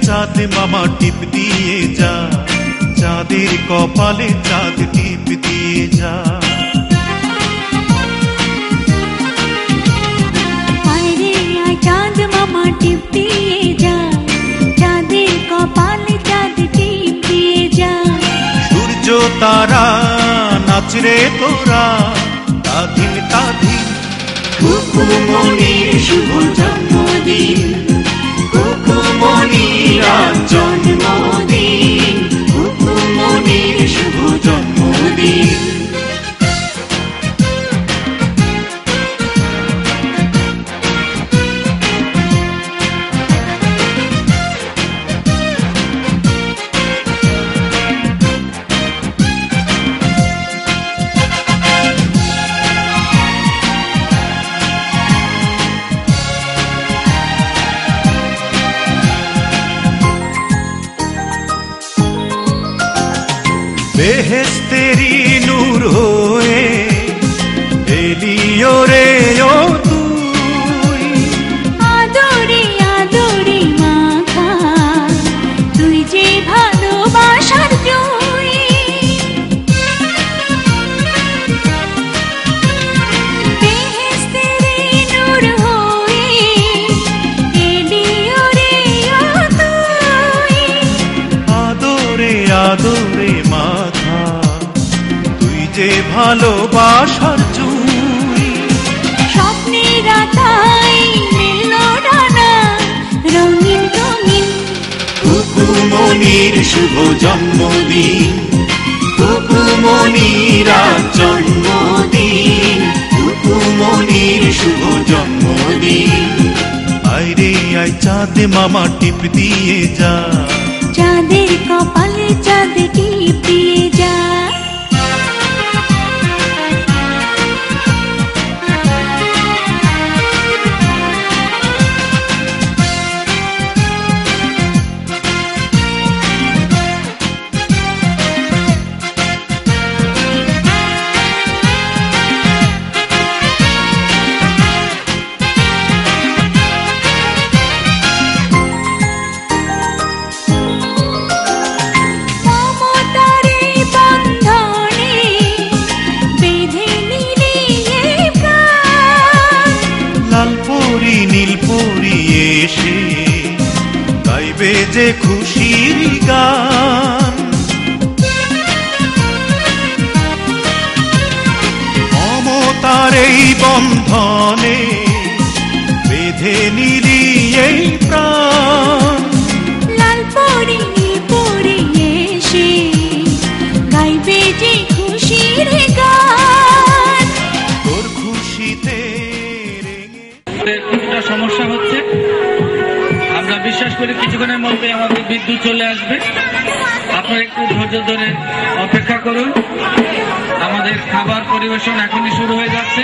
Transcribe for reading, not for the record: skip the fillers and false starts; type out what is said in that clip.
চাঁদ মামা টিপ দিয়ে যা, চাঁদের কপালে চাঁদ টিপ দিয়ে যা। চাঁদ মামা টিপ দিয়ে যা, চাঁদের কপালে চাঁদ টিপ দিয়ে যা। সূর্য তারা নাচরে তোরা, তাধিন তাধিন। খুকুমনির শুভ জন্মদিন, খুকুমনির আজ জন্মদিন, খুকুমনির শুভ জন্মদিন। বেহেশতেরি নূর হয়ে এলিও রে ও তুই, আদরে আদরে মাখা তুই যে ভালোবাসার জয়। বেহেশতেরি নূর হয়ে এলিও রে ও তুই, আদরে আদরে মাথা তুই যে ভালোবাসার জুই। স্বপ্নের আকাই মেলল ডানা রঙিন রঙিন। খুকুমনির শুভ জন্মদিন, খুকুমনির আজ জন্মদিন, খুকুমনির শুভ জন্মদিন। আইরে আই চাঁদ মামা টিপ দিয়ে যা, চাঁদের কপালে চাঁদ টিপ দিয়ে যা। নীলপরি এসে গাইবে যে খুশির গান, মমতার এই বন্ধনে বেঁধে নিলি এই প্রাণ। লালপরি নীলপরি এসে গাইবে যে খুশির গান। তোর খুশিতে কিছুটা সমস্যা হচ্ছে, আমরা বিশ্বাস করি কিছুক্ষণের মধ্যে আমাদের বিদ্যুৎ চলে আসবে। আপনারা একটু ধৈর্য ধরে অপেক্ষা করুন, আমাদের খাবার পরিবেশন এখনই শুরু হয়ে যাচ্ছে।